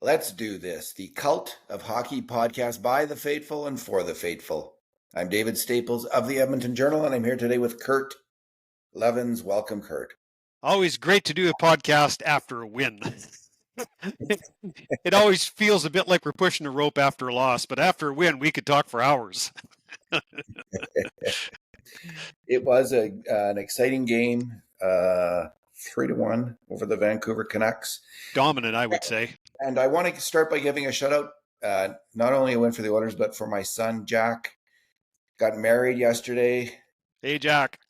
Let's do this. The Cult of Hockey podcast by the faithful and for the faithful. I'm David Staples of the Edmonton Journal, and I'm here today with Kurt Leavins. Welcome, Kurt. Always great to do a podcast after a win. It always feels a bit like we're pushing a rope after a loss, but after a win, we could talk for hours. It was an exciting game, 3-1 over the Vancouver Canucks. Dominant, I would say. And I want to start by giving a shout out, not only a win for the Oilers, but for my son, Jack. Got married yesterday. Hey, Jack.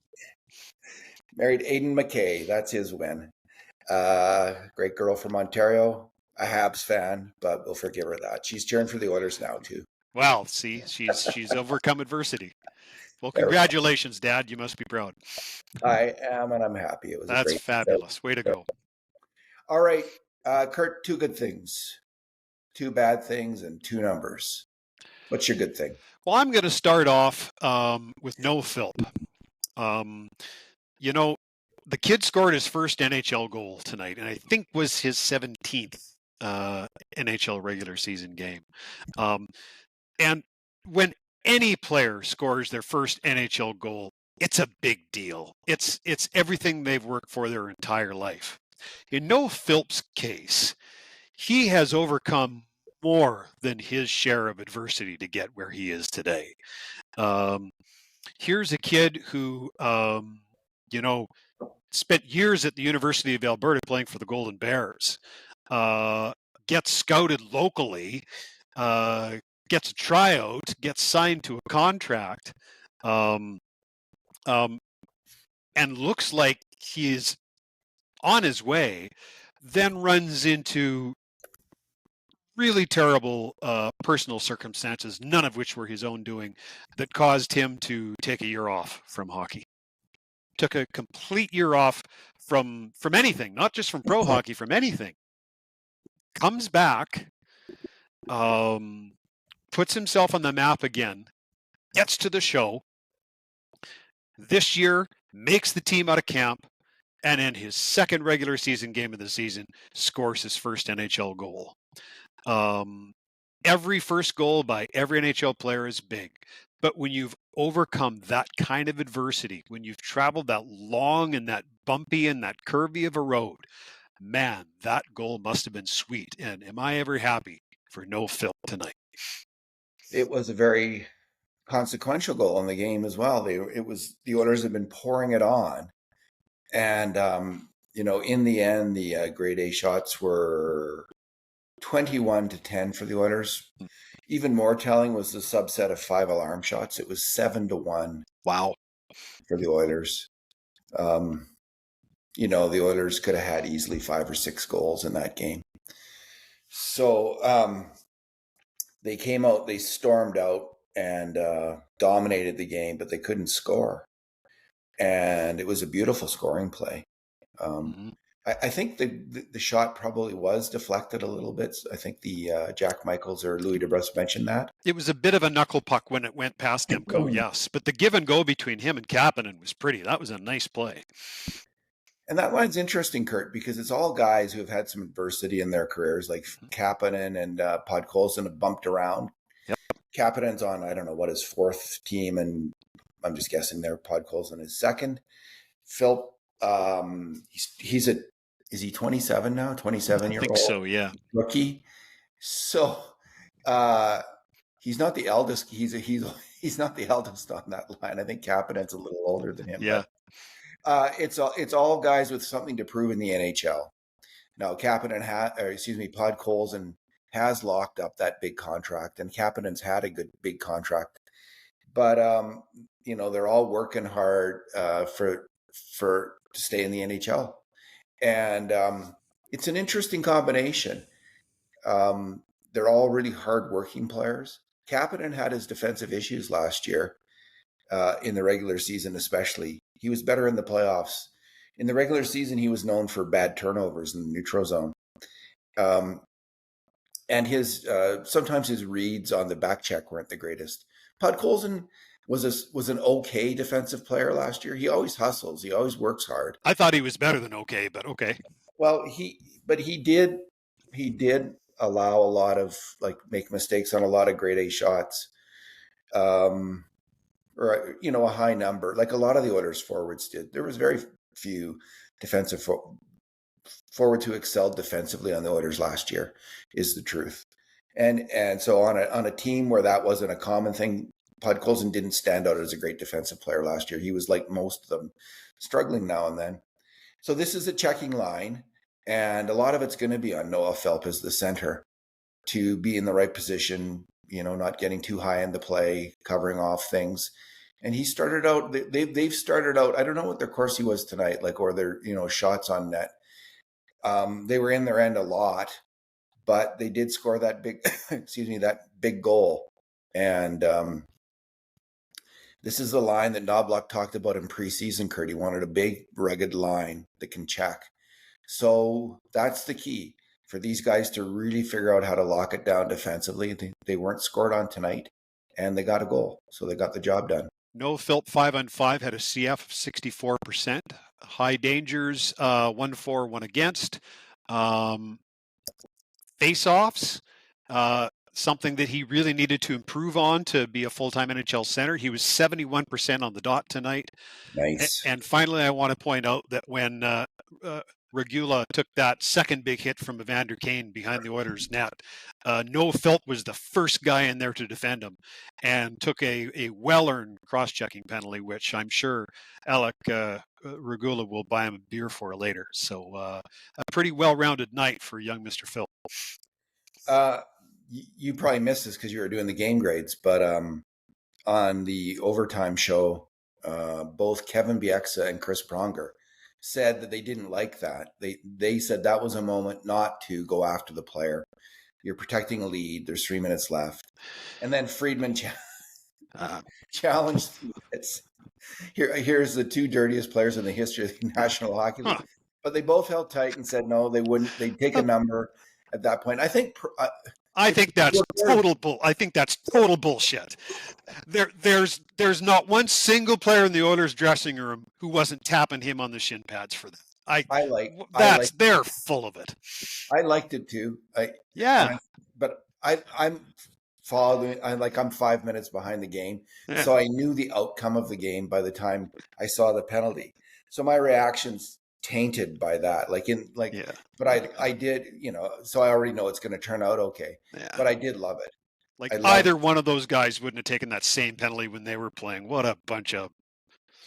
Married Aiden McKay. That's his win. Great girl from Ontario. A Habs fan, but we'll forgive her that. She's cheering for the Oilers now, too. Well, see, she's overcome adversity. Well, congratulations, Dad. You must be proud. I am, and I'm happy. It was That's fabulous. Way to go. All right, Kurt, 2 good things, 2 bad things, and 2 numbers. What's your good thing? Well, I'm going to start off with Noah Philp. The kid scored his first NHL goal tonight, and I think was his 17th NHL regular season game. And when any player scores their first NHL goal, it's a big deal. It's everything they've worked for their entire life. In Noah Philp's case, he has overcome more than his share of adversity to get where he is today. Here's a kid who, spent years at the University of Alberta playing for the Golden Bears, gets scouted locally, gets a tryout, gets signed to a contract, and looks like he is on his way, then runs into really terrible personal circumstances, none of which were his own doing, that caused him to take a year off from hockey. Took a complete year off from anything, not just from pro hockey, from anything. Comes back, puts himself on the map again, gets to the show. This year, makes the team out of camp, and in his second regular season game of the season, scores his first NHL goal. Every first goal by every NHL player is big, but when you've overcome that kind of adversity, when you've traveled that long and that bumpy and that curvy of a road, man, that goal must have been sweet. And am I ever happy for Noah Philp tonight? It was a very consequential goal in the game as well. The Oilers have been pouring it on, and in the end, the grade A shots were 21-10 for the Oilers. Even more telling was the subset of 5 alarm shots. It was 7-1. Wow. For the Oilers. The Oilers could have had easily 5 or 6 goals in that game. So they came out, they stormed out and dominated the game, but they couldn't score. And it was a beautiful scoring play. I think the shot probably was deflected a little bit. I think the Jack Michaels or Louis DeBrusk mentioned that. It was a bit of a knuckle puck when it went past Demko, yes. But the give and go between him and Kapanen was pretty. That was a nice play. And that line's interesting, Kurt, because it's all guys who have had some adversity in their careers, like Kapanen and Podkolzin have bumped around. Yep. Kapanen's on, I don't know what, his 4th team, and I'm just guessing there Podkolzin is 2nd. Philp, is he 27 now? 27-year-old? I think so, yeah. Rookie. So he's not the eldest. He's not the eldest on that line. I think Kapanen's a little older than him. Yeah. It's all guys with something to prove in the NHL. Now Podkolzin has locked up that big contract, and Kapanen's had a good big contract. But they're all working hard to stay in the NHL. And it's an interesting combination. They're all really hard-working players. Kapanen had his defensive issues last year, in the regular season especially. He was better in the playoffs. In the regular season, he was known for bad turnovers in the neutral zone. And sometimes his reads on the back check weren't the greatest. Podkolzin was an okay defensive player last year. He always hustles. He always works hard. I thought he was better than okay, but okay. Well, he did allow a lot of make mistakes on a lot of grade A shots, or a high number like a lot of the Oilers forwards did. There was very few defensive forwards who excelled defensively on the Oilers last year, is the truth. And so on a team where that wasn't a common thing, Podkolzin didn't stand out as a great defensive player last year. He was like most of them, struggling now and then. So this is a checking line, and a lot of it's going to be on Noah Philp as the center to be in the right position, not getting too high in the play, covering off things. And he started out, they've started out, I don't know what their Corsi was tonight, or their, shots on net. They were in their end a lot, but they did score that big, that big goal. And this is the line that Knobloch talked about in preseason, Kurt. He wanted a big, rugged line that can check. So that's the key for these guys to really figure out how to lock it down defensively. They weren't scored on tonight, and they got a goal. So they got the job done. No, Philp 5-on-5 had a CF of 64%. High dangers, 1 for, 1 against. Face-offs, something that he really needed to improve on to be a full-time NHL center. He was 71% on the dot tonight. Nice. And finally, I want to point out that when Regula took that second big hit from Evander Kane behind the Oilers' net, Noah Philp was the first guy in there to defend him and took a well-earned cross-checking penalty, which I'm sure Alec Regula will buy him a beer for later. So a pretty well-rounded night for young Mr. Philp. You probably missed this because you were doing the game grades, but on the overtime show, both Kevin Bieksa and Chris Pronger said that they didn't like that. They said that was a moment not to go after the player. You're protecting a lead. There's 3 minutes left. And then Friedman challenged it. Here's the two dirtiest players in the history of the National Hockey League. But they both held tight and said no, they wouldn't. They'd take a number at that point. I think that's total bullshit. There's not one single player in the Oilers dressing room who wasn't tapping him on the shin pads for that. They're full of it. I liked it too. But I'm following. I'm 5 minutes behind the game, so I knew the outcome of the game by the time I saw the penalty. So my reaction's tainted by that. But I did, so I already know it's going to turn out okay. Yeah. But I did love it. Either one of those guys wouldn't have taken that same penalty when they were playing. What a bunch of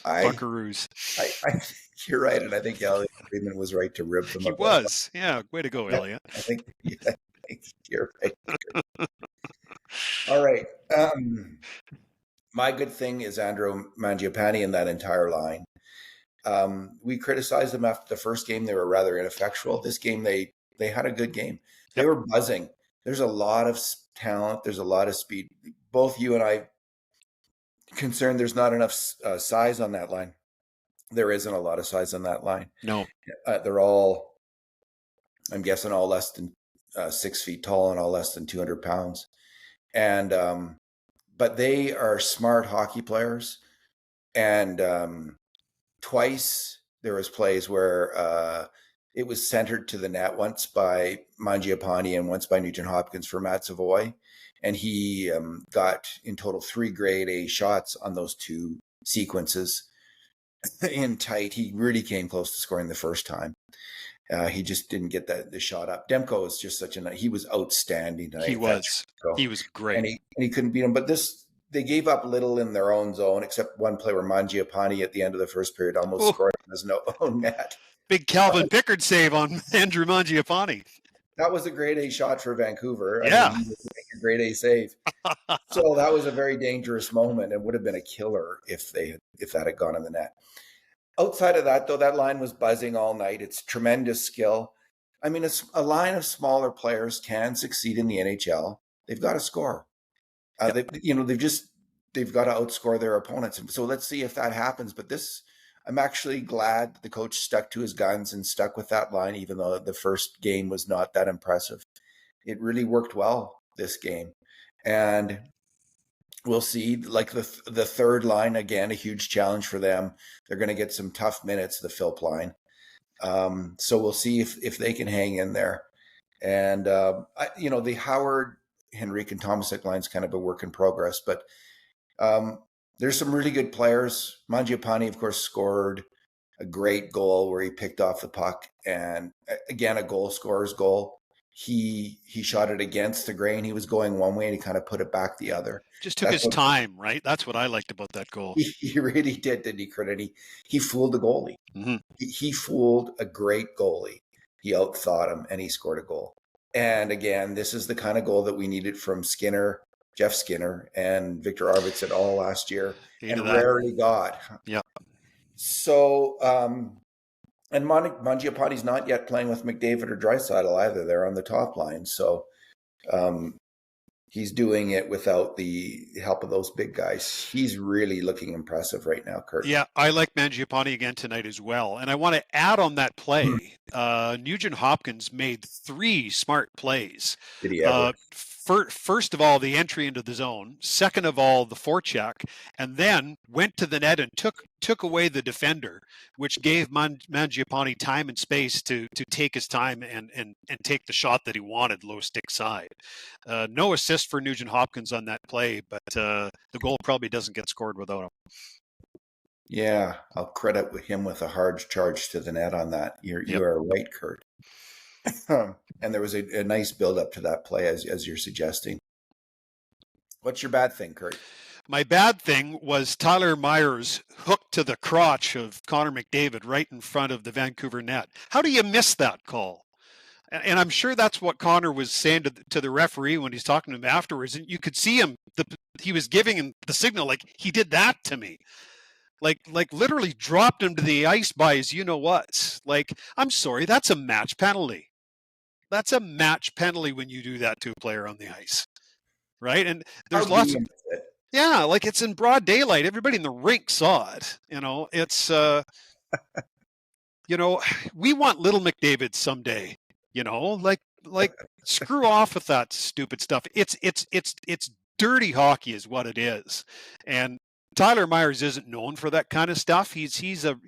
buckaroos. I you're right, and I think Elliot Friedman was right to rib them. He was. Yeah, way to go, Elliot. I think you're right. All right. My good thing is Andrew Mangiapane in that entire line. We criticized them after the first game. They were rather ineffectual. This game, they had a good game. They were buzzing. There's a lot of talent. There's a lot of speed. Both you and I concerned there's not enough size on that line. There isn't a lot of size on that line. No. They're all, I'm guessing, all less than 6 feet tall and all less than 200 pounds. And but they are smart hockey players. And twice there was plays where it was centered to the net, once by Mangiapane and once by Nugent Hopkins for Matt Savoy. And he got in total 3 grade A shots on those two sequences in tight. He really came close to scoring the first time. He just didn't get the shot up. Demko is just he was outstanding tonight. He was great. And he couldn't beat him. But they gave up little in their own zone, except one play where Mangiapane at the end of the first period almost scored in his own net. Big Calvin Pickard save on Andrew Mangiapane. That was a grade A shot for Vancouver. Yeah. I mean, he was making a grade A save. So that was a very dangerous moment and would have been a killer if that had gone in the net. Outside of that, though, that line was buzzing all night. It's tremendous skill. I mean, a line of smaller players can succeed in the NHL. They've got to score. They've got to outscore their opponents. So let's see if that happens. But I'm actually glad the coach stuck to his guns and stuck with that line, even though the first game was not that impressive. It really worked well this game. And we'll see, the third line, again, a huge challenge for them. They're going to get some tough minutes, the Philp line. So we'll see if they can hang in there. And the Howard, Henrique, and Tomasic line's kind of a work in progress, but there's some really good players. Mangiapane, of course, scored a great goal where he picked off the puck, and again, a goal scorer's goal. He shot it against the grain. He was going one way, and he kind of put it back the other. Just took his time, right? That's what I liked about that goal. He really did, didn't he, Kurt? He fooled the goalie. Mm-hmm. He fooled a great goalie. He outthought him, and he scored a goal. And again, this is the kind of goal that we needed from Skinner, Jeff Skinner, and Victor Arvidsson all last year, and rarely got. Yeah. So, and Mangiapane's not yet playing with McDavid or Draisaitl either. They're on the top line. So he's doing it without the help of those big guys. He's really looking impressive right now, Kurt. Yeah, I like Mangiapane again tonight as well. And I want to add on that play. Nugent Hopkins made 3 smart plays. Did he ever? First of all, the entry into the zone. Second of all, the forecheck, and then went to the net and took away the defender, which gave Mangiapane time and space to take his time and take the shot that he wanted, low stick side. No assist for Nugent Hopkins on that play, but the goal probably doesn't get scored without him. Yeah, I'll credit him with a hard charge to the net on that. You are right, Kurt. And there was a nice build up to that play, as you're suggesting. What's your bad thing, Kurt? My bad thing was Tyler Myers hooked to the crotch of Connor McDavid right in front of the Vancouver net. How do you miss that call? And I'm sure that's what Connor was saying to the referee when he's talking to him afterwards. And you could see him, he was giving him the signal, like, he did that to me. Like literally dropped him to the ice by his you-know-what. Like, I'm sorry, that's a match penalty. That's a match penalty when you do that to a player on the ice, right? And there's lots of, yeah, like it's in broad daylight. Everybody in the rink saw it. It's, we want little McDavid someday. Like screw off with that stupid stuff. It's dirty hockey is what it is, and Tyler Myers isn't known for that kind of stuff. He's a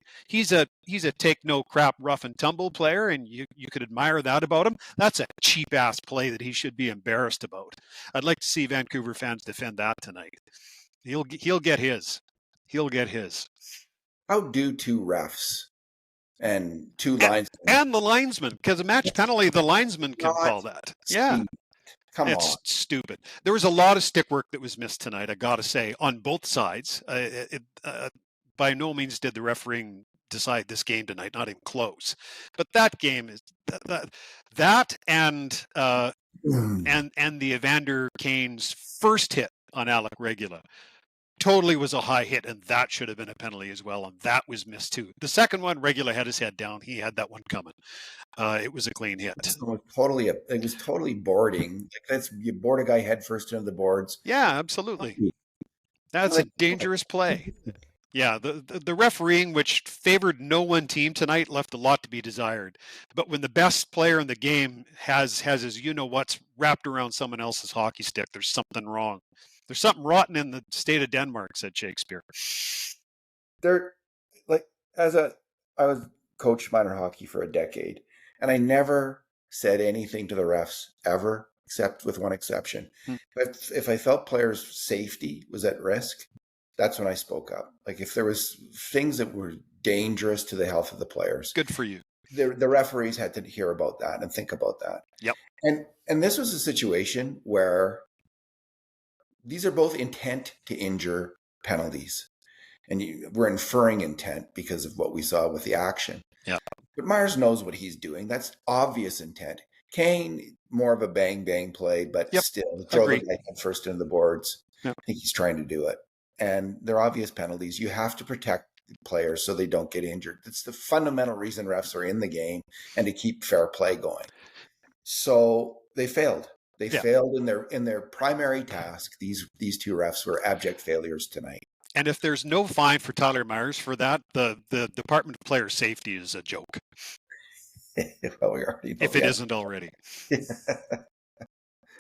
take no crap rough and tumble player, and you could admire that about him. That's a cheap ass play that he should be embarrassed about. I'd like to see Vancouver fans defend that tonight. He'll get his. He'll get his. How do 2 refs and 2 linesmen and the linesman, because a match penalty, the linesman can call that. Yeah. It's stupid. There was a lot of stick work that was missed tonight, I got to say, on both sides. By no means did the refereeing decide this game tonight, not even close. But that game is that and the Evander Kane's first hit on Alec Regula totally was a high hit, and that should have been a penalty as well, and that was missed too. The second one, Regula had his head down. He had that one coming. It was a clean hit. It was totally boarding. You board a guy head first into the boards. Yeah, absolutely. That's a dangerous play. Yeah, the refereeing, which favored no one team tonight, left a lot to be desired. But when the best player in the game has his you-know-what's wrapped around someone else's hockey stick, there's something wrong. There's something rotten in the state of Denmark, said Shakespeare. I was coached minor hockey for a decade, and I never said anything to the refs ever, except with one exception. But if I felt players' safety was at risk, that's when I spoke up. Like if there was things that were dangerous to the health of the players. Good for you. The referees had to hear about that and think about that. Yep. And this was a situation where these are both intent to injure penalties. And we're inferring intent because of what we saw with the action. Yeah. But Myers knows what he's doing. That's obvious intent. Kane, more of a bang-bang play, but still throw the guy first into the boards. Yep. I think he's trying to do it. And they're obvious penalties. You have to protect the players so they don't get injured. That's the fundamental reason refs are in the game, and to keep fair play going. So they failed. They failed in their primary task. These 2 refs were abject failures tonight. And if there's no fine for Tyler Myers for that, the Department of Player Safety is a joke. Well, we already know if it isn't already.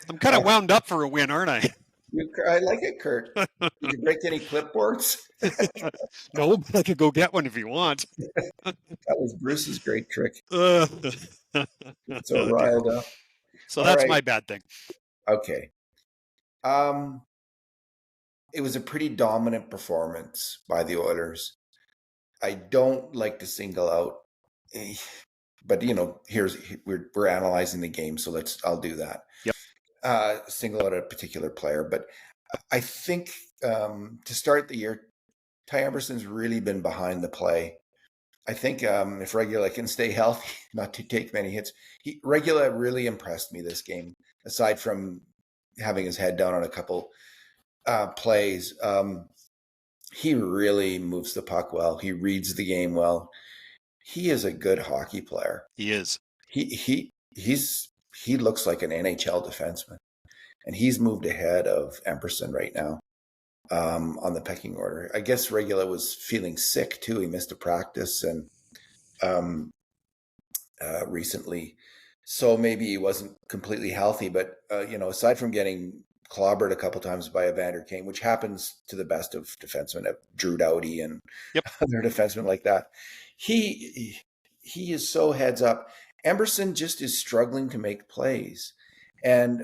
I'm kind of wound up for a win, aren't I? I like it, Kurt. Did you break any clipboards? No, but I could go get one if you want. That was Bruce's great trick. So riled up. So All that's right. my bad thing. Okay. Um, it was a pretty dominant performance by the Oilers. I don't like to single out, eh, but we're analyzing the game, so I'll do that. Yep. Single out a particular player, but I think to start the year, Ty Emerson's really been behind the play. I think if Regula can stay healthy, not to take many hits, Regula really impressed me this game. Aside from having his head down on a couple plays, he really moves the puck well. He reads the game well. He is a good hockey player. He is. He looks like an NHL defenseman, and he's moved ahead of Emerson right now on the pecking order. I guess Regula was feeling sick too. He missed a practice and um, recently, so maybe he wasn't completely healthy. But aside from getting clobbered a couple times by Evander Kane, which happens to the best of defensemen, Drew Doughty and Yep. other defensemen like that, he is so heads up. Emerson just is struggling to make plays, and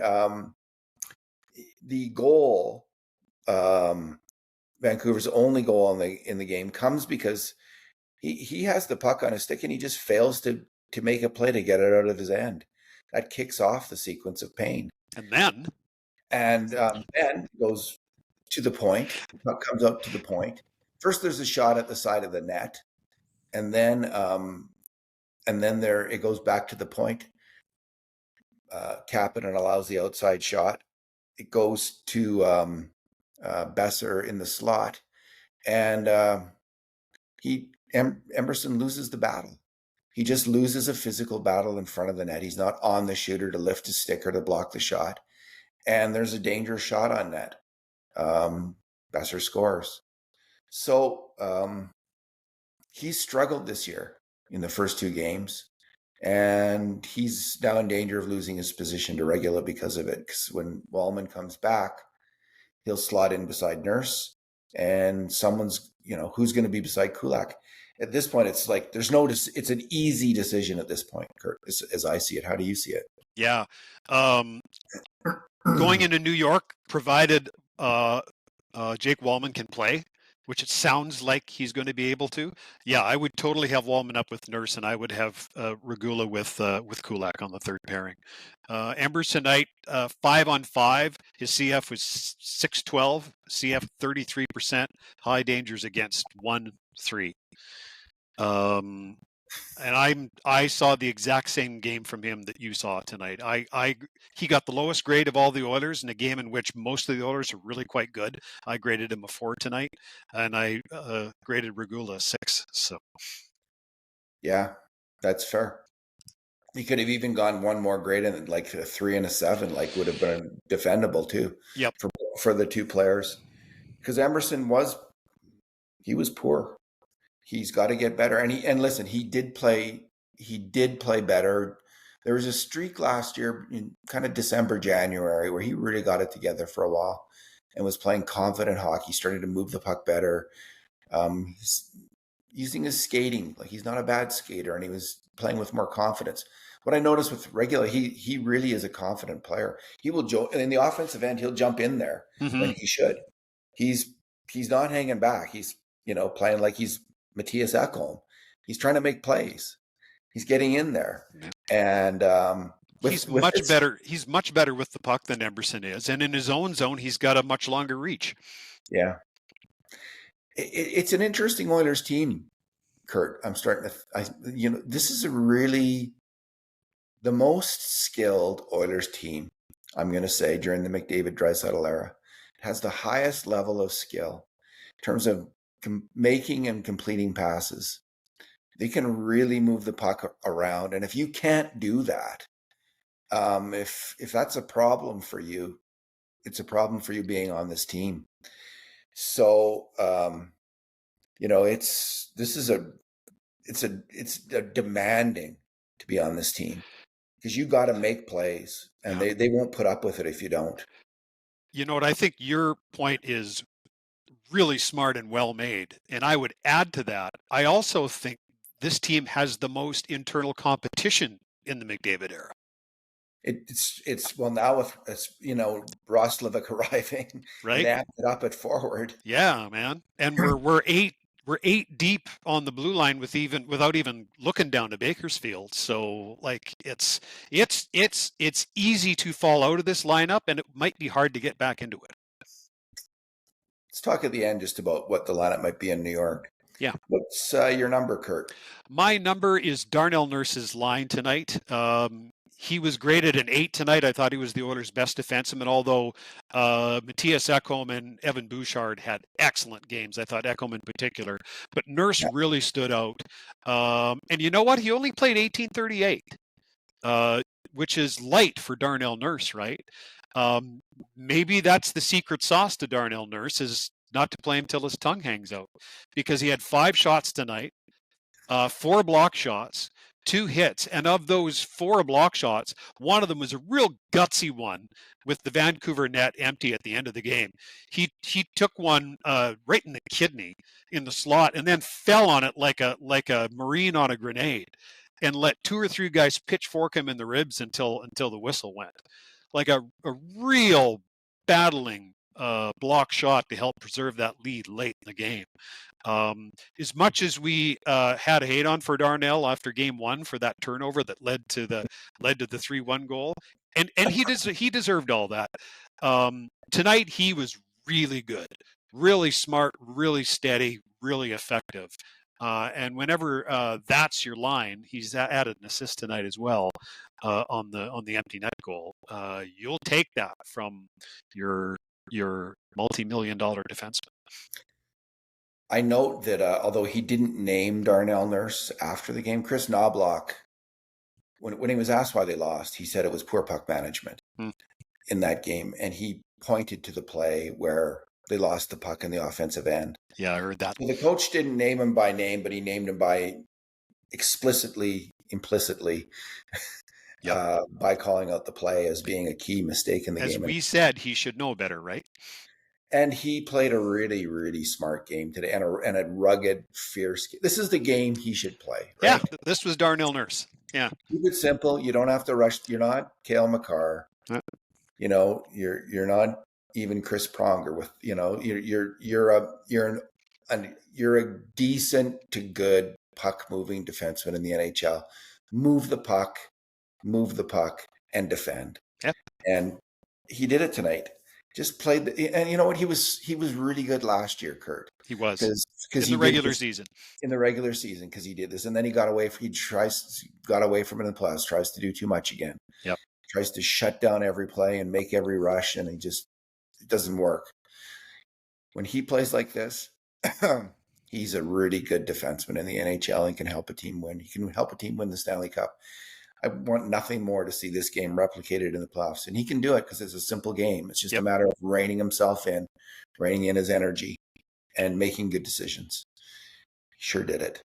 the goal, Vancouver's only goal in the game, comes because he has the puck on his stick and he just fails to make a play to get it out of his end. That kicks off the sequence of pain. And then goes to the point. The puck comes up to the point. First, there's a shot at the side of the net, and then there it goes back to the point. Kapanen allows the outside shot. It goes to Besser in the slot, and Emerson loses the battle. He just loses a physical battle in front of the net. He's not on the shooter to lift his stick or to block the shot. And there's a dangerous shot on net. Besser scores. So he's struggled this year in the first two games. And he's now in danger of losing his position to Regula because of it. Because when Wallman comes back, he'll slot in beside Nurse. And someone's, who's going to be beside Kulak? At this point, it's like it's an easy decision at this point, Kurt, as I see it. How do you see it? Yeah. Going into New York, provided Jake Wallman can play, which it sounds like he's going to be able to. Yeah, I would totally have Wallman up with Nurse, and I would have Regula with Kulak on the third pairing. Emerson Knight, 5-on-5. His CF was 612, CF 33%, high dangers against 1-3. And I saw the exact same game from him that you saw tonight. He got the lowest grade of all the Oilers in a game in which most of the Oilers are really quite good. I graded him a 4 tonight, and I graded Regula a 6. So, yeah, that's fair. He could have even gone one more grade and like a 3 and a 7, like would have been defendable too. Yep. For the two players, because Emerson was poor. He's got to get better. And listen, he did play better. There was a streak last year in kind of December, January, where he really got it together for a while and was playing confident hockey, starting to move the puck better. He's using his skating. Like, he's not a bad skater, and he was playing with more confidence. What I noticed with Regula, he really is a confident player. He will in the offensive end, he'll jump in there when he should. He's not hanging back. He's playing like he's Matthias Ekholm. He's trying to make plays. He's getting in there, and he's much better. He's much better with the puck than Emerson is, and in his own zone, he's got a much longer reach. Yeah, it's an interesting Oilers team, Kurt. I'm starting to. This is really the most skilled Oilers team, I'm going to say, during the McDavid-Draisaitl era. It has the highest level of skill in terms of making and completing passes. They can really move the puck around, and if you can't do that, if that's a problem for you, it's a problem for you being on this team. So it's demanding to be on this team, because you got to make plays, and they won't put up with it if you don't. You know what? I think your point is really smart and well made. And I would add to that, I also think this team has the most internal competition in the McDavid era. It's well, now with Roslovic arriving, it right? amped it up at forward. Yeah, man. And we're eight deep on the blue line without even looking down to Bakersfield. So like it's easy to fall out of this lineup, and it might be hard to get back into it. Let's talk at the end just about what the lineup might be in New York. Yeah. What's your number, Kurt? My number is Darnell Nurse's line tonight. He was graded an 8 tonight. I thought he was the Oilers' best defenseman, although Matthias Ekholm and Evan Bouchard had excellent games. I thought Ekholm in particular. But Nurse really stood out. And you know what? He only played 1838, which is light for Darnell Nurse, right? Maybe that's the secret sauce to Darnell Nurse, is not to play him till his tongue hangs out, because he had 5 shots tonight. 4 block shots, 2 hits, and of those 4 block shots, one of them was a real gutsy one with the Vancouver net empty at the end of the game. He took one right in the kidney in the slot, and then fell on it like a Marine on a grenade, and let 2 or 3 guys pitchfork him in the ribs until the whistle went. Like a real battling block shot to help preserve that lead late in the game. As much as we had a hate on for Darnell after game 1 for that turnover that led to the 3-1 goal, and he deserved all that. Tonight he was really good, really smart, really steady, really effective. And whenever that's your line, he's added an assist tonight as well on the empty net goal. You'll take that from your multi-million-dollar defenseman. I note that although he didn't name Darnell Nurse after the game, Chris Knobloch, when he was asked why they lost, he said it was poor puck management in that game, and he pointed to the play where they lost the puck in the offensive end. Yeah, I heard that. So the coach didn't name him by name, but he named him by implicitly, by calling out the play as being a key mistake in the game. As we said, he should know better, right? And he played a really, really smart game today, and a rugged, fierce game. This is the game he should play, right? Yeah, this was Darnell Nurse. Yeah. Keep it simple. You don't have to rush. You're not Cale Makar. You're not even Chris Pronger with, you're a decent to good puck moving defenseman in the NHL. Move the puck, and defend. Yep. And he did it tonight. Just played, and you know what? He was really good last year, Kurt. He was because in the regular season. In the regular season, because he did this, and then he got away from it in the playoffs. Tries to do too much again. Yep. Tries to shut down every play and make every rush, and it doesn't work. When he plays like this, he's a really good defenseman in the NHL and can help a team win. He can help a team win the Stanley Cup. I want nothing more to see this game replicated in the playoffs. And he can do it because it's a simple game. It's just a matter of reining himself in, reining in his energy, and making good decisions. He sure did it.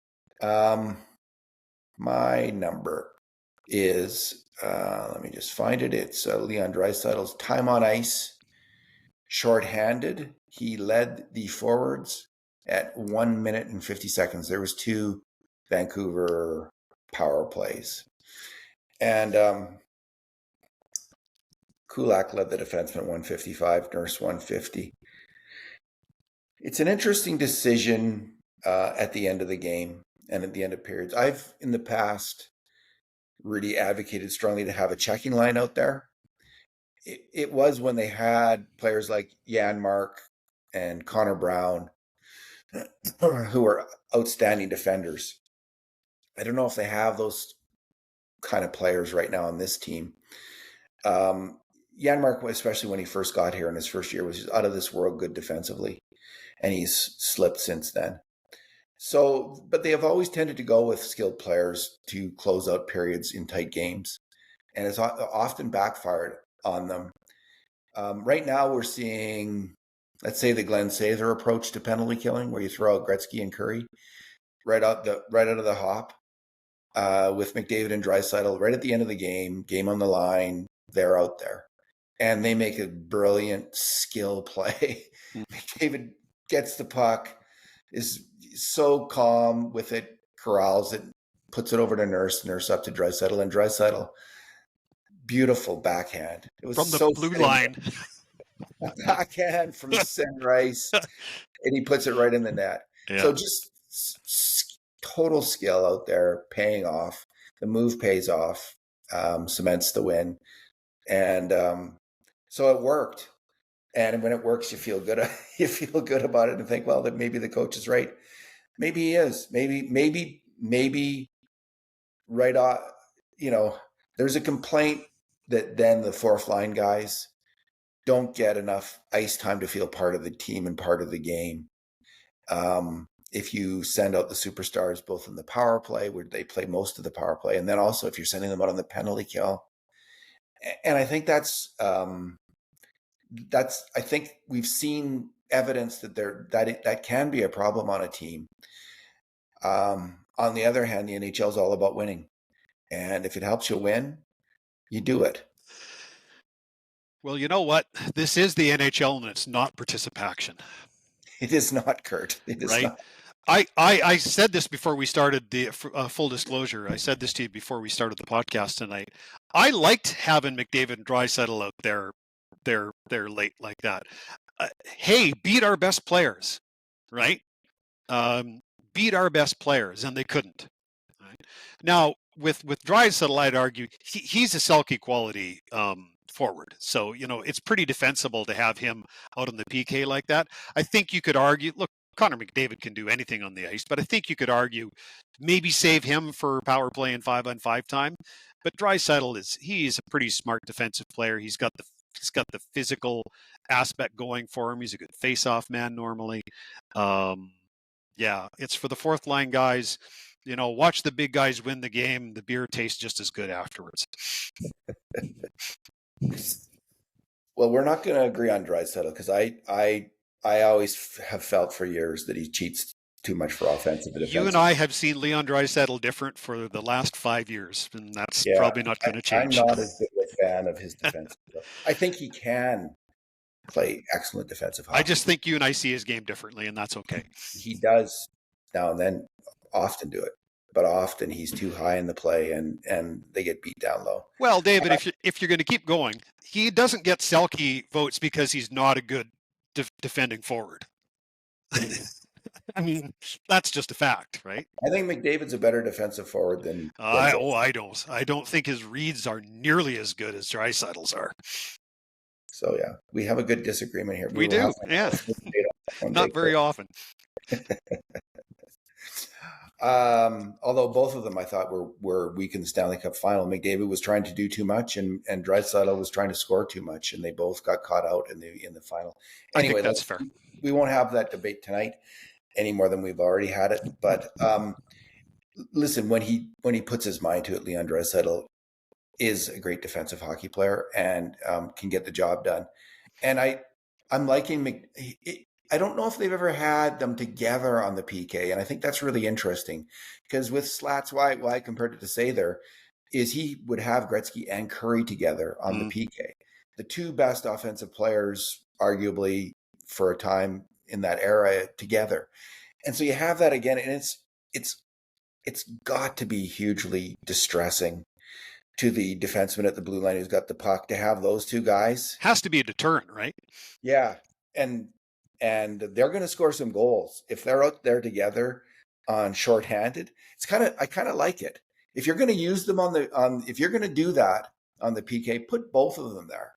My number is, let me just find it. It's Leon Draisaitl's time on ice. Shorthanded, he led the forwards at 1 minute and 50 seconds. There was 2 Vancouver power plays. And Kulak led the defenseman 155, Nurse 150. It's an interesting decision at the end of the game and at the end of periods. I've, in the past, really advocated strongly to have a checking line out there. It was when they had players like Janmark and Connor Brown, who were outstanding defenders. I don't know if they have those kind of players right now on this team. Janmark, especially when he first got here in his first year, was just out of this world good defensively, and he's slipped since then. So, but they have always tended to go with skilled players to close out periods in tight games, and it's often backfired on them. Right now, we're seeing, let's say, the Glenn Sather approach to penalty killing, where you throw out Gretzky and Curry right out of the hop. With McDavid and Draisaitl right at the end of the game on the line, they're out there. And they make a brilliant skill play. McDavid gets the puck, is so calm with it, corrals it, puts it over to Nurse up to Draisaitl, and Draisaitl beautiful backhand. It was From the so blue fitting. line. A backhand from center ice, and he puts it right in the net. Yeah. So just total skill out there paying off. The move pays off, cements the win. And so it worked. And when it works, you feel good. You feel good about it and think, well, that maybe the coach is right. Maybe he is. Maybe right off. There's a complaint that then the fourth line guys don't get enough ice time to feel part of the team and part of the game. If you send out the superstars both in the power play, where they play most of the power play, and then also if you're sending them out on the penalty kill, and I think that's I think we've seen evidence that that can be a problem on a team. On the other hand, the NHL is all about winning, and if it helps you win, you do it. Well, you know what? This is the NHL, and it's not participation. It is not, Kurt. It is right? not. I said this before we started the full disclosure. I said this to you before we started the podcast tonight. I liked having McDavid and Draisaitl out there late like that. Hey, beat our best players, right? Beat our best players, and they couldn't. Right? Now with Draisaitl, I'd argue he's a Selke quality forward. So, it's pretty defensible to have him out on the PK like that. I think you could argue, look, Connor McDavid can do anything on the ice, but I think you could argue maybe save him for power play and 5-on-5 time. But Draisaitl he's a pretty smart defensive player. He's got the physical aspect going for him. He's a good face-off man normally. Yeah, it's for the fourth line guys. Watch the big guys win the game. The beer tastes just as good afterwards. Well, we're not going to agree on Draisaitl because I always have felt for years that he cheats too much for offensive and defensive. You and I have seen Leon Draisaitl different for the last 5 years, and that's probably not going to change. I'm not as big a fan of his defensive. I think he can play excellent defensive hockey. I just think you and I see his game differently, and that's okay. He does now and then often do it, but often he's too high in the play and they get beat down low. Well, David, if you're going to keep going, he doesn't get Selke votes because he's not a good defending forward. I mean, that's just a fact, right? I think McDavid's a better defensive forward than. I don't. I don't think his reads are nearly as good as Draisaitl's are. So yeah, we have a good disagreement here. We do, yeah. Not very often. Although both of them I thought were weak in the Stanley Cup final. McDavid was trying to do too much, and Draisaitl was trying to score too much, and they both got caught out in the final. Anyway, I think that's fair. We won't have that debate tonight any more than we've already had it. But listen, when he puts his mind to it, Leon Draisaitl is a great defensive hockey player and can get the job done. And I'm liking I don't know if they've ever had them together on the PK, and I think that's really interesting because with Slats, why I compared it to Sather is he would have Gretzky and Curry together on the PK, the two best offensive players, arguably for a time in that era together, and so you have that again, and it's got to be hugely distressing to the defenseman at the blue line who's got the puck to have those two guys. Has to be a deterrent, right? Yeah, and they're going to score some goals if they're out there together on shorthanded. I kind of like it. If you're going to use them if you're going to do that on the PK, put both of them there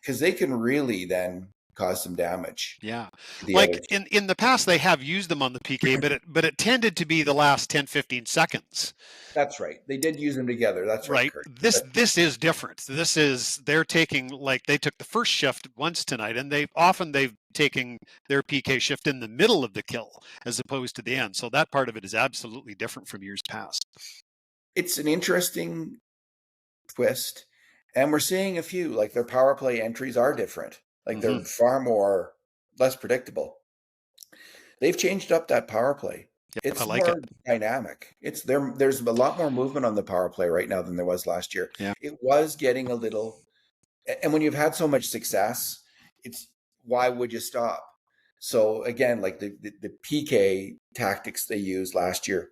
because they can really then cause some damage. Yeah. Like in the past, they have used them on the PK, but it tended to be the last 10, 15 seconds. That's right. They did use them together. That's right. This is different. They're taking, like they took the first shift once tonight, and they've taken their PK shift in the middle of the kill as opposed to the end. So that part of it is absolutely different from years past. It's an interesting twist. And we're seeing a few, like their power play entries are different. Like they're far less predictable. They've changed up that power play. Yeah, it's more dynamic. There's a lot more movement on the power play right now than there was last year. Yeah. It was getting a little, and when you've had so much success, it's why would you stop? So again, like the PK tactics they used last year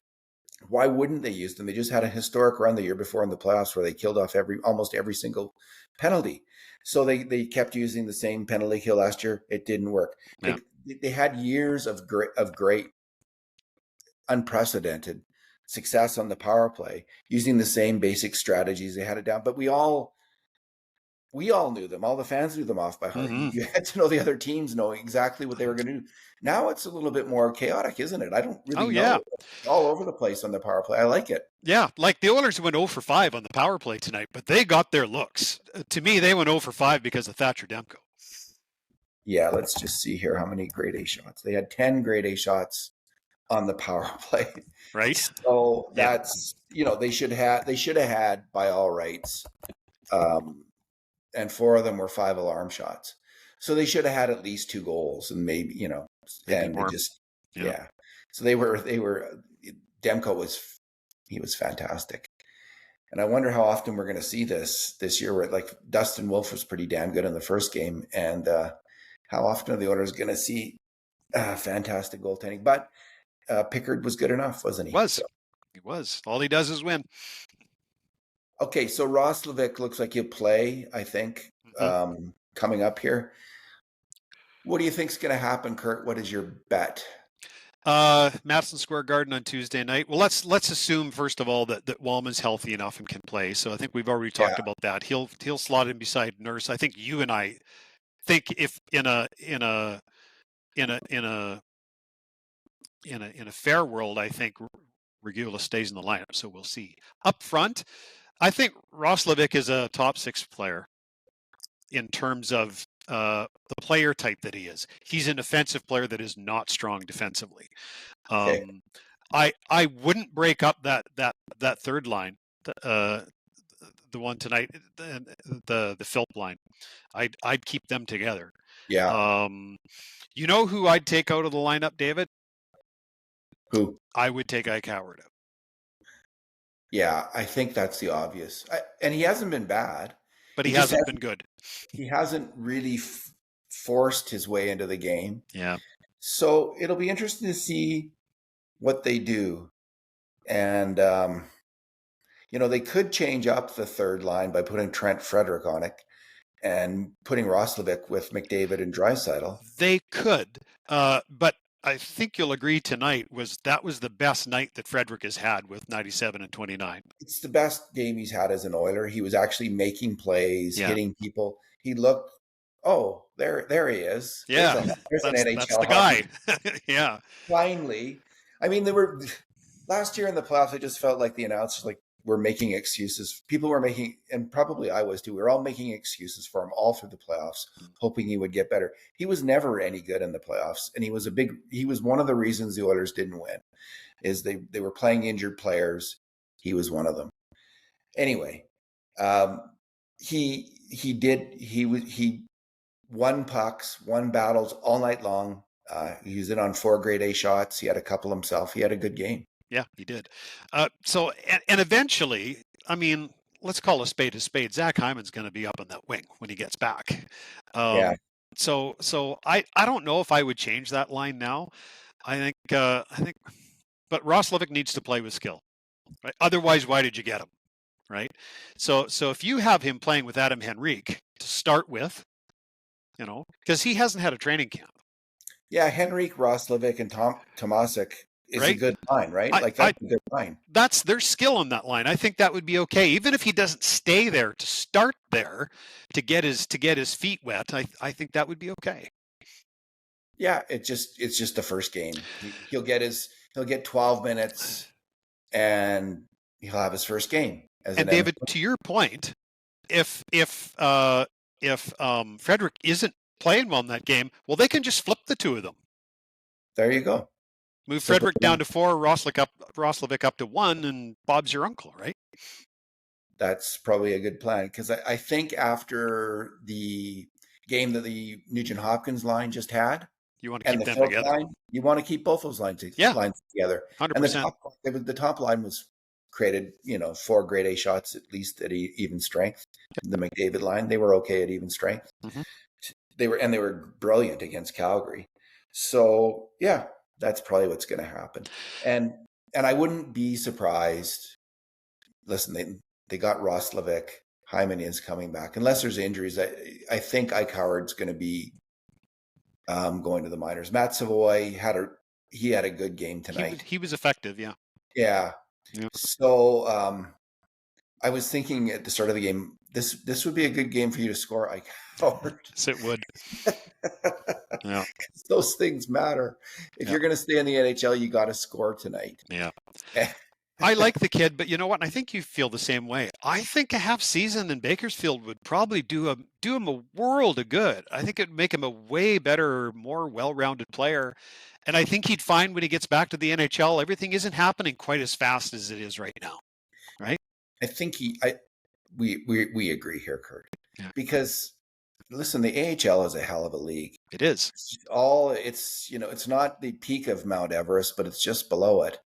Why wouldn't they use them? They just had a historic run the year before in the playoffs where they killed off almost every single penalty. So they kept using the same penalty kill last year. It didn't work. Yeah. They had years of great unprecedented success on the power play using the same basic strategies. They had it down, but we all knew them. All the fans knew them off by heart. Mm-hmm. You had to know the other teams know exactly what they were going to do. Now it's a little bit more chaotic, isn't it? I don't really know. It's all over the place on the power play. I like it. Yeah, like the Oilers went 0 for 5 on the power play tonight, but they got their looks. To me, they went 0 for 5 because of Thatcher Demko. Yeah, let's just see here how many grade A shots. They had 10 grade A shots on the power play. Right. So that's, they should have had by all rights. And 4 of them were 5 alarm shots. So they should have had at least 2 goals and maybe more. They just, So they were, Demko was fantastic. And I wonder how often we're going to see this year where like Dustin Wolf was pretty damn good in the first game. And how often are the Oilers going to see fantastic goaltending? But Pickard was good enough, wasn't he? He was. All he does is win. Okay, so Roslovic looks like he'll play, I think, coming up here. What do you think's going to happen, Kurt? What is your bet? Madison Square Garden on Tuesday night. Well, let's assume first of all that Wallman's healthy enough and can play. So I think we've already talked about that. He'll slot in beside Nurse. I think you and I think if in a fair world, I think Regula stays in the lineup. So we'll see. Up front, I think Roslovic is a top 6 player in terms of the player type that he is. He's an offensive player that is not strong defensively. Okay. I wouldn't break up that third line, the one tonight, the Philp line. I'd keep them together. Yeah. You know who I'd take out of the lineup, David? Who? I would take Ike Howard out. Yeah, I think that's the obvious. And he hasn't been bad. But he hasn't been good. He hasn't really forced his way into the game. Yeah. So it'll be interesting to see what they do. And, they could change up the third line by putting Trent Frederick on it and putting Roslovic with McDavid and Draisaitl. They could, but I think you'll agree tonight that was the best night that Frederick has had with 97 and 29. It's the best game he's had as an Oiler. He was actually making plays, hitting people. He looked, there he is. Yeah, there's an NHL. That's the guy. Yeah. Finally. I mean, last year in the playoffs, I just felt like the announcers were making excuses. People were making, and probably I was too, we were all making excuses for him all through the playoffs, hoping he would get better. He was never any good in the playoffs. And he was one of the reasons the Oilers didn't win, is they were playing injured players. He was one of them. Anyway, he won pucks, won battles all night long. He was in on 4 grade A shots. He had a couple himself. He had a good game. Yeah, he did. So eventually, I mean, let's call a spade a spade. Zach Hyman's going to be up on that wing when he gets back. So I don't know if I would change that line now. I think, but Roslovic needs to play with skill. Right? Otherwise, why did you get him? Right. So if you have him playing with Adam Henrique to start with, because he hasn't had a training camp. Yeah, Henrique, Roslovic, and Tomasic is a good line, right? That's a good line. There's skill on that line. I think that would be okay, even if he doesn't stay there to start there to get his feet wet. I think that would be okay. Yeah, it's just the first game. He'll get 12 minutes, and he'll have his first game. And David, to your point, if Frederick isn't playing well in that game, well, they can just flip the two of them. There you go. Move Frederick down to 4, Roslovic up to 1, and Bob's your uncle, right? That's probably a good plan, because I think after the game that the Nugent Hopkins line just had, you want to keep them together. Line, you want to keep both those lines together. 100%. And the top line was created, 4 grade A shots at least at even strength. The McDavid line, they were okay at even strength. Mm-hmm. They were brilliant against Calgary. So yeah, that's probably what's going to happen. And And I wouldn't be surprised. Listen, they got Roslovic. Hyman is coming back. Unless there's injuries, I think Ike Howard's going to be going to the minors. Matt Savoy had a good game tonight. He was effective, yeah. Yeah. So I was thinking at the start of the game, this would be a good game for you to score, Ike Howard. Yes, it would. Yeah. Those things matter. If you're going to stay in the NHL, you got to score tonight. Yeah. I like the kid, but you know what? I think you feel the same way. I think a half season in Bakersfield would probably do him a world of good. I think it would make him a way better, more well-rounded player. And I think he'd find when he gets back to the NHL, everything isn't happening quite as fast as it is right now. Right? I think we agree here, Kurt. Yeah. Because listen, the AHL is a hell of a league. It is. It's not the peak of Mount Everest, but it's just below it.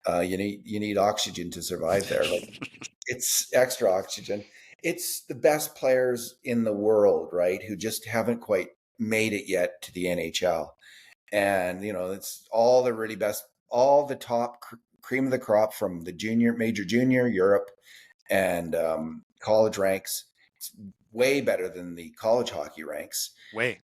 You need oxygen to survive there. Like, it's extra oxygen. It's the best players in the world, right, who just haven't quite made it yet to the NHL. And it's all the really best, all the top cream of the crop from the major junior Europe and college ranks. It's way better than the college hockey ranks. Way.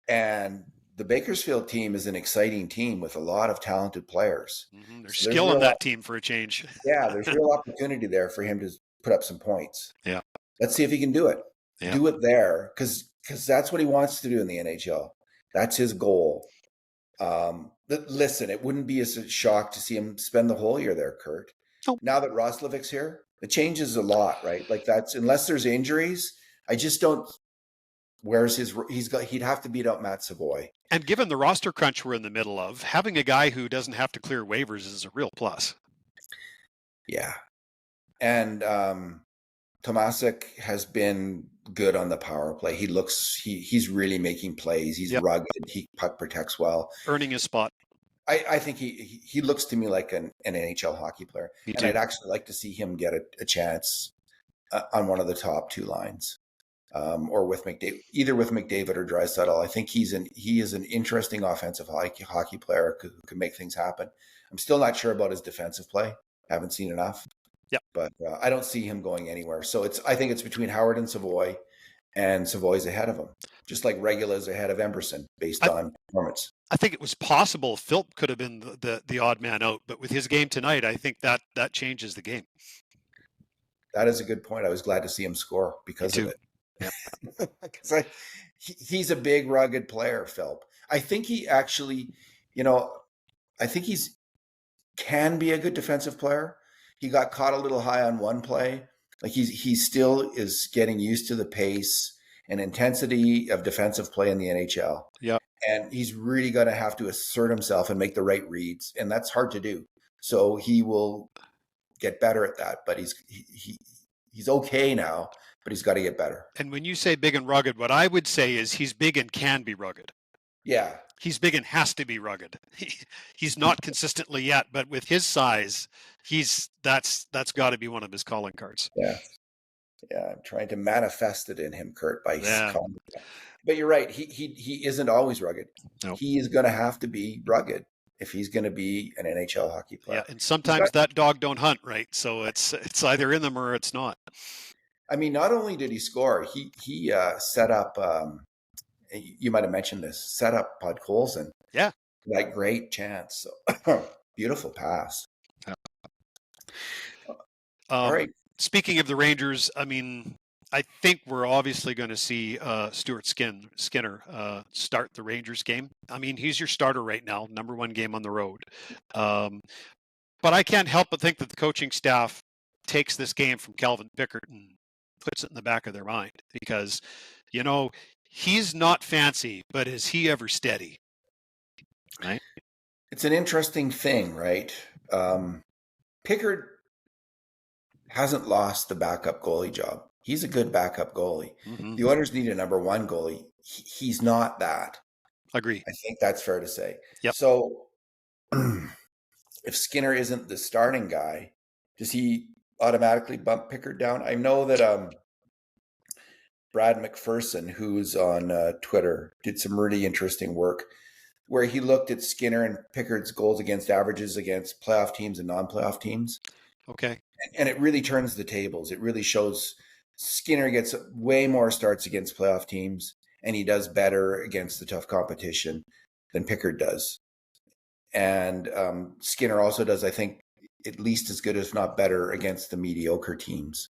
And the Bakersfield team is an exciting team with a lot of talented players. Mm-hmm. There's skill in that team for a change. Yeah, there's real opportunity there for him to put up some points. Yeah. Let's see if he can do it. Yeah. Do it there, because that's what he wants to do in the NHL. That's his goal. Listen, it wouldn't be a shock to see him spend the whole year there, Kurt. Oh. Now that Roslovic's here, it changes a lot, right? Like, that's, unless there's injuries, I just don't. Where's he'd have to beat out Matt Savoy. And given the roster crunch we're in the middle of, having a guy who doesn't have to clear waivers is a real plus. Yeah. And Tomasic has been good on the power play. He's really making plays. He's rugged. He puck protects well. Earning his spot. I think he looks to me like an NHL hockey player. And I'd actually like to see him get a chance on one of the top two lines. Or with McDavid, either with McDavid or Draisaitl. I think he is an interesting offensive hockey player who can make things happen. I'm still not sure about his defensive play. Haven't seen enough. Yeah, but I don't see him going anywhere. So I think it's between Howard and Savoy, and Savoy's ahead of him, just like Regula's ahead of Emberson based on performance. I think it was possible Philp could have been the odd man out, but with his game tonight, I think that changes the game. That is a good point. I was glad to see him score because of it. Yeah. Because he's a big, rugged player, Philp. I think he actually, I think he's can be a good defensive player. He got caught a little high on one play. Like, he still is getting used to the pace and intensity of defensive play in the NHL. Yeah. And he's really going to have to assert himself and make the right reads. And that's hard to do. So he will get better at that. But he's okay now, but he's got to get better. And when you say big and rugged, what I would say is he's big and can be rugged. Yeah. He's big and has to be rugged. He's not consistently yet, but with his size, that's got to be one of his calling cards. Yeah. Yeah, I'm trying to manifest it in him, Kurt, by calling it that. But you're right. He isn't always rugged. Nope. He is going to have to be rugged if he's going to be an NHL hockey player. Yeah, and sometimes that dog don't hunt, right? So it's either in them or it's not. I mean, not only did he score, he set up. You might have mentioned this. Set up Podkolzin. Yeah, that great chance. So, beautiful pass. All right. Speaking of the Rangers, I mean, I think we're obviously going to see Stuart Skinner start the Rangers game. I mean, he's your starter right now, number one game on the road. But I can't help but think that the coaching staff takes this game from Calvin Pickard and puts it in the back of their mind because, he's not fancy, but is he ever steady? Right? It's an interesting thing, right? Pickard hasn't lost the backup goalie job. He's a good backup goalie. Mm-hmm. The Oilers need a number one goalie. He's not that. Agree. I think that's fair to say. Yep. So if Skinner isn't the starting guy, does he automatically bump Pickard down? I know that Brad McPherson, who's on Twitter, did some really interesting work where he looked at Skinner and Pickard's goals against averages against playoff teams and non-playoff teams. Okay. And it really turns the tables. It really shows Skinner gets way more starts against playoff teams, and he does better against the tough competition than Pickard does. And Skinner also does, I think, at least as good, if not better, against the mediocre teams.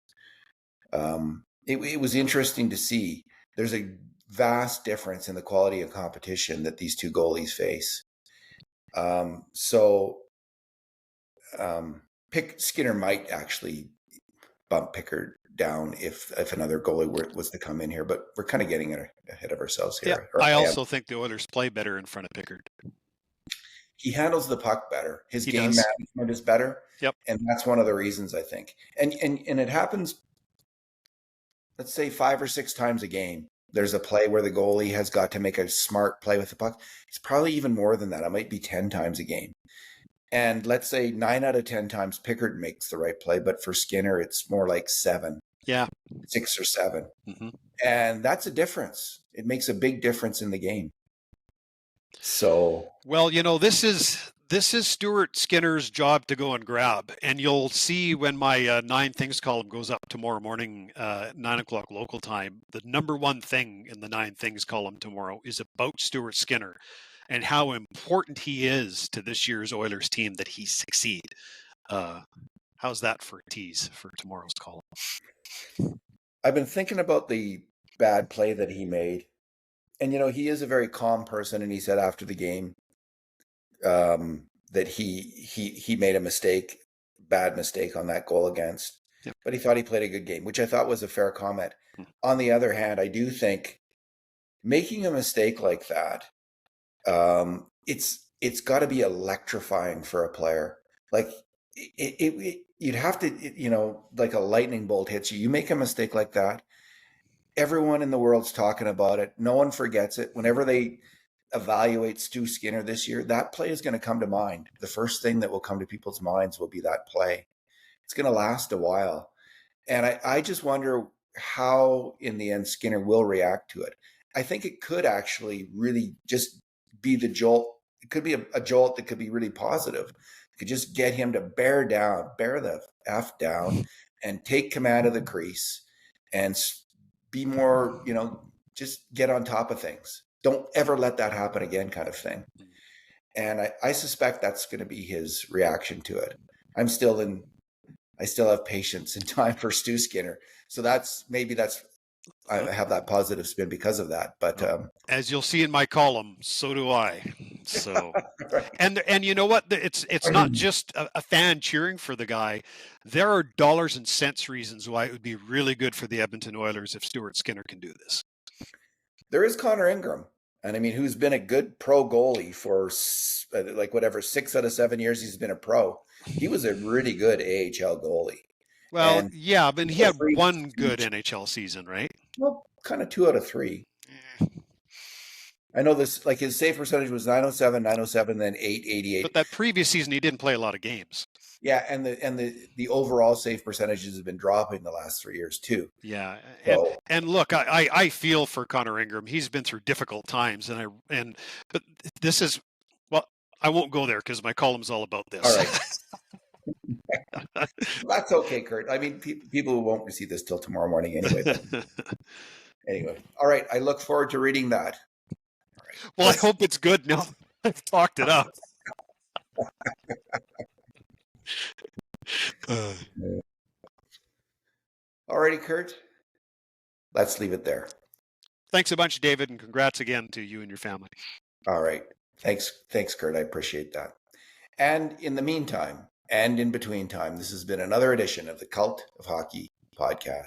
It was interesting to see. There's a vast difference in the quality of competition that these two goalies face. Skinner might actually bump Pickard down if another goalie was to come in here, but we're kind of getting ahead of ourselves here. Yeah, I also think the Oilers play better in front of Pickard. He handles the puck better. His He game does. management is better. Yep. And that's one of the reasons, I think. And it happens, let's say 5 or 6 times a game. There's a play where the goalie has got to make a smart play with the puck. It's probably even more than that. It might be 10 times a game. And let's say 9 out of 10 times Pickard makes the right play, but for Skinner, it's more like 7. Yeah. 6 or 7. Mm-hmm. And that's a difference. It makes a big difference in the game. So, well, this is Stuart Skinner's job to go and grab, and you'll see when my 9 Things column goes up tomorrow morning, 9:00 local time. The number one thing in the 9 Things column tomorrow is about Stuart Skinner and how important he is to this year's Oilers team that he succeed. How's that for a tease for tomorrow's column? I've been thinking about the bad play that he made. And, he is a very calm person, and he said after the game that he made a bad mistake on that goal against. Yep. But he thought he played a good game, which I thought was a fair comment. On the other hand, I do think making a mistake like that, it's got to be electrifying for a player. Like you'd have to, like a lightning bolt hits you. You make a mistake like that, everyone in the world's talking about it. No one forgets it. Whenever they evaluate Stu Skinner this year, that play is going to come to mind. The first thing that will come to people's minds will be that play. It's going to last a while. And I just wonder how, in the end, Skinner will react to it. I think it could actually really just be the jolt. It could be a jolt that could be really positive. It could just get him to bear the F down and take command of the crease and be more, just get on top of things. Don't ever let that happen again, kind of thing. And I suspect that's going to be his reaction to it. I still have patience and time for Stu Skinner. So I have that positive spin because of that. But as you'll see in my column, so do I. So, right. and you know what? It's not just a fan cheering for the guy. There are dollars and cents reasons why it would be really good for the Edmonton Oilers if Stuart Skinner can do this. There is Connor Ingram, and who's been a good pro goalie for 6 out of 7 years he's been a pro. He was a really good AHL goalie. Well, yeah, but he had one good NHL season, right? Well, kind of 2 out of 3. I know this, like his save percentage was 907, then 888. But that previous season, he didn't play a lot of games. Yeah, and the overall save percentages have been dropping the last 3 years too. Yeah, so, and look, I feel for Connor Ingram. He's been through difficult times, but this is, well, I won't go there because my column's all about this. All right. That's okay, Kurt. People won't receive this till tomorrow morning anyway. Anyway, all right. I look forward to reading that. All right. Well, I hope it's good now. I've talked it up. All righty, Kurt. Let's leave it there. Thanks a bunch, David, and congrats again to you and your family. All right. Thanks, Kurt. I appreciate that. And in the meantime, and in between time, this has been another edition of the Cult of Hockey podcast.